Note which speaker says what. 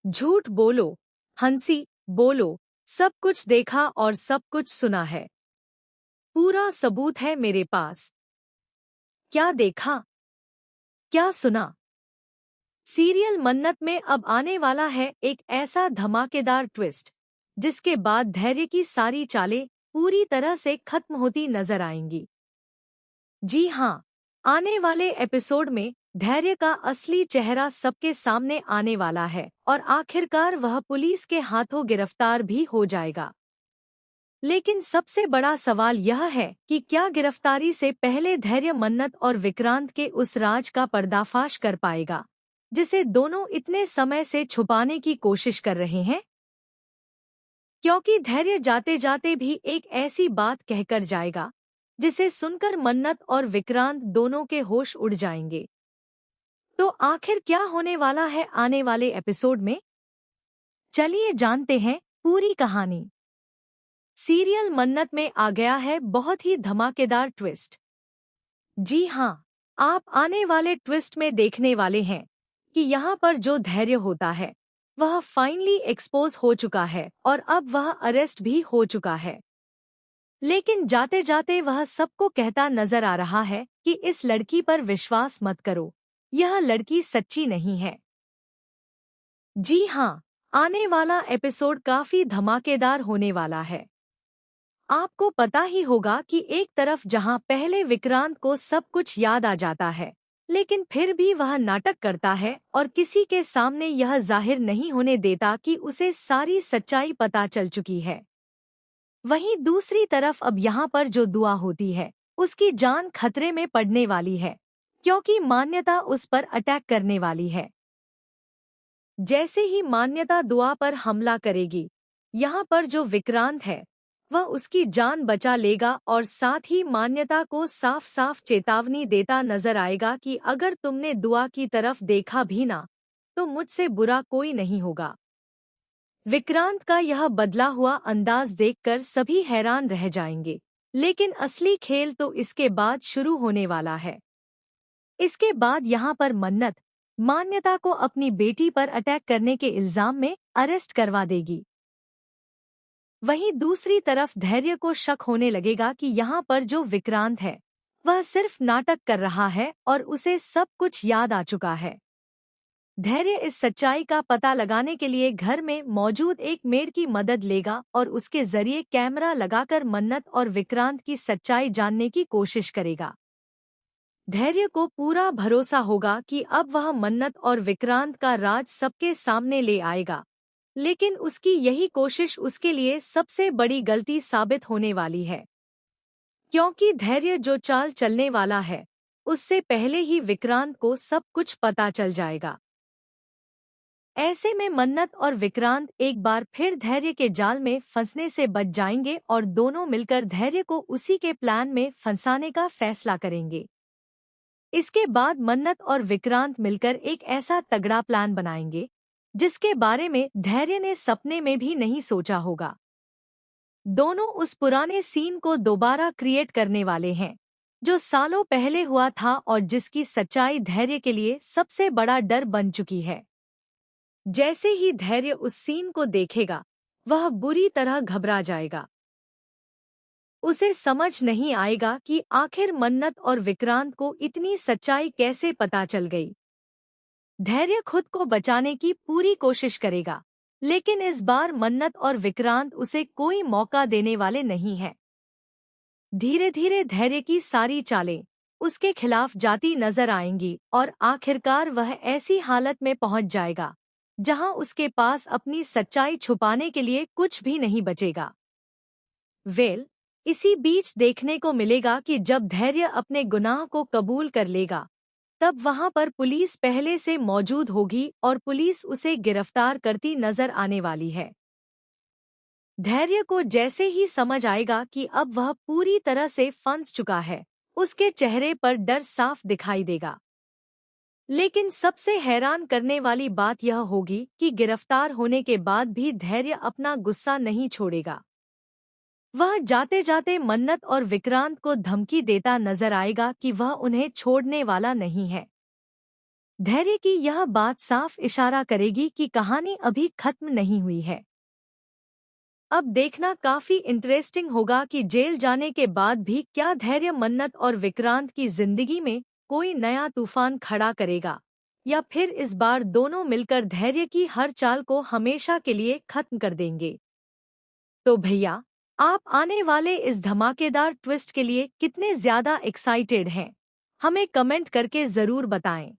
Speaker 1: झूठ बोलो, हंसी बोलो, सब कुछ देखा और सब कुछ सुना है। पूरा सबूत है मेरे पास। क्या देखा, क्या सुना? सीरियल मन्नत में अब आने वाला है एक ऐसा धमाकेदार ट्विस्ट जिसके बाद धैर्य की सारी चालें पूरी तरह से खत्म होती नजर आएंगी। जी हाँ, आने वाले एपिसोड में धैर्य का असली चेहरा सबके सामने आने वाला है और आखिरकार वह पुलिस के हाथों गिरफ्तार भी हो जाएगा। लेकिन सबसे बड़ा सवाल यह है कि क्या गिरफ्तारी से पहले धैर्य मन्नत और विक्रांत के उस राज का पर्दाफाश कर पाएगा जिसे दोनों इतने समय से छुपाने की कोशिश कर रहे हैं? क्योंकि धैर्य जाते जाते भी एक ऐसी बात कहकर जाएगा जिसे सुनकर मन्नत और विक्रांत दोनों के होश उड़ जाएंगे। तो आखिर क्या होने वाला है आने वाले एपिसोड में? चलिए जानते हैं पूरी कहानी। सीरियल मन्नत में आ गया है बहुत ही धमाकेदार ट्विस्ट। जी हाँ, आप आने वाले ट्विस्ट में देखने वाले हैं कि यहाँ पर जो धैर्य होता है वह फाइनली एक्सपोज हो चुका है और अब वह अरेस्ट भी हो चुका है। लेकिन जाते जाते वह सबको कहता नजर आ रहा है कि इस लड़की पर विश्वास मत करो, यह लड़की सच्ची नहीं है। जी हाँ, आने वाला एपिसोड काफी धमाकेदार होने वाला है। आपको पता ही होगा कि एक तरफ जहां पहले विक्रांत को सब कुछ याद आ जाता है, लेकिन फिर भी वह नाटक करता है और किसी के सामने यह जाहिर नहीं होने देता कि उसे सारी सच्चाई पता चल चुकी है। वहीं दूसरी तरफ अब यहाँ पर जो दुआ होती है, उसकी जान खतरे में पड़ने वाली है, क्योंकि मान्यता उस पर अटैक करने वाली है। जैसे ही मान्यता दुआ पर हमला करेगी, यहाँ पर जो विक्रांत है वह उसकी जान बचा लेगा और साथ ही मान्यता को साफ साफ चेतावनी देता नजर आएगा कि अगर तुमने दुआ की तरफ देखा भी ना तो मुझसे बुरा कोई नहीं होगा। विक्रांत का यह बदला हुआ अंदाज देखकर सभी हैरान रह जाएंगे, लेकिन असली खेल तो इसके बाद शुरू होने वाला है। इसके बाद यहाँ पर मन्नत मान्यता को अपनी बेटी पर अटैक करने के इल्जाम में अरेस्ट करवा देगी। वहीं दूसरी तरफ धैर्य को शक होने लगेगा कि यहाँ पर जो विक्रांत है वह सिर्फ नाटक कर रहा है और उसे सब कुछ याद आ चुका है। धैर्य इस सच्चाई का पता लगाने के लिए घर में मौजूद एक मेड की मदद लेगा और उसके जरिए कैमरा लगाकर मन्नत और विक्रांत की सच्चाई जानने की कोशिश करेगा। धैर्य को पूरा भरोसा होगा कि अब वह मन्नत और विक्रांत का राज सबके सामने ले आएगा, लेकिन उसकी यही कोशिश उसके लिए सबसे बड़ी गलती साबित होने वाली है, क्योंकि धैर्य जो चाल चलने वाला है उससे पहले ही विक्रांत को सब कुछ पता चल जाएगा। ऐसे में मन्नत और विक्रांत एक बार फिर धैर्य के जाल में फंसने से बच जाएंगे और दोनों मिलकर धैर्य को उसी के प्लान में फंसाने का फैसला करेंगे। इसके बाद मन्नत और विक्रांत मिलकर एक ऐसा तगड़ा प्लान बनाएंगे जिसके बारे में धैर्य ने सपने में भी नहीं सोचा होगा। दोनों उस पुराने सीन को दोबारा क्रिएट करने वाले हैं जो सालों पहले हुआ था और जिसकी सच्चाई धैर्य के लिए सबसे बड़ा डर बन चुकी है। जैसे ही धैर्य उस सीन को देखेगा वह बुरी तरह घबरा जाएगा। उसे समझ नहीं आएगा कि आखिर मन्नत और विक्रांत को इतनी सच्चाई कैसे पता चल गई। धैर्य खुद को बचाने की पूरी कोशिश करेगा, लेकिन इस बार मन्नत और विक्रांत उसे कोई मौका देने वाले नहीं हैं। धीरे धीरे धैर्य की सारी चालें उसके खिलाफ जाती नजर आएंगी और आखिरकार वह ऐसी हालत में पहुंच जाएगा जहां उसके पास अपनी सच्चाई छुपाने के लिए कुछ भी नहीं बचेगा। इसी बीच देखने को मिलेगा कि जब धैर्य अपने गुनाह को कबूल कर लेगा तब वहां पर पुलिस पहले से मौजूद होगी और पुलिस उसे गिरफ्तार करती नजर आने वाली है। धैर्य को जैसे ही समझ आएगा कि अब वह पूरी तरह से फंस चुका है, उसके चेहरे पर डर साफ दिखाई देगा। लेकिन सबसे हैरान करने वाली बात यह होगी कि गिरफ्तार होने के बाद भी धैर्य अपना गुस्सा नहीं छोड़ेगा। वह जाते जाते मन्नत और विक्रांत को धमकी देता नजर आएगा कि वह उन्हें छोड़ने वाला नहीं है। धैर्य की यह बात साफ इशारा करेगी कि कहानी अभी खत्म नहीं हुई है। अब देखना काफी इंटरेस्टिंग होगा कि जेल जाने के बाद भी क्या धैर्य मन्नत और विक्रांत की जिंदगी में कोई नया तूफान खड़ा करेगा, या फिर इस बार दोनों मिलकर धैर्य की हर चाल को हमेशा के लिए खत्म कर देंगे। तो भैया, आप आने वाले इस धमाकेदार ट्विस्ट के लिए कितने ज्यादा एक्साइटेड हैं? हमें कमेंट करके जरूर बताएं।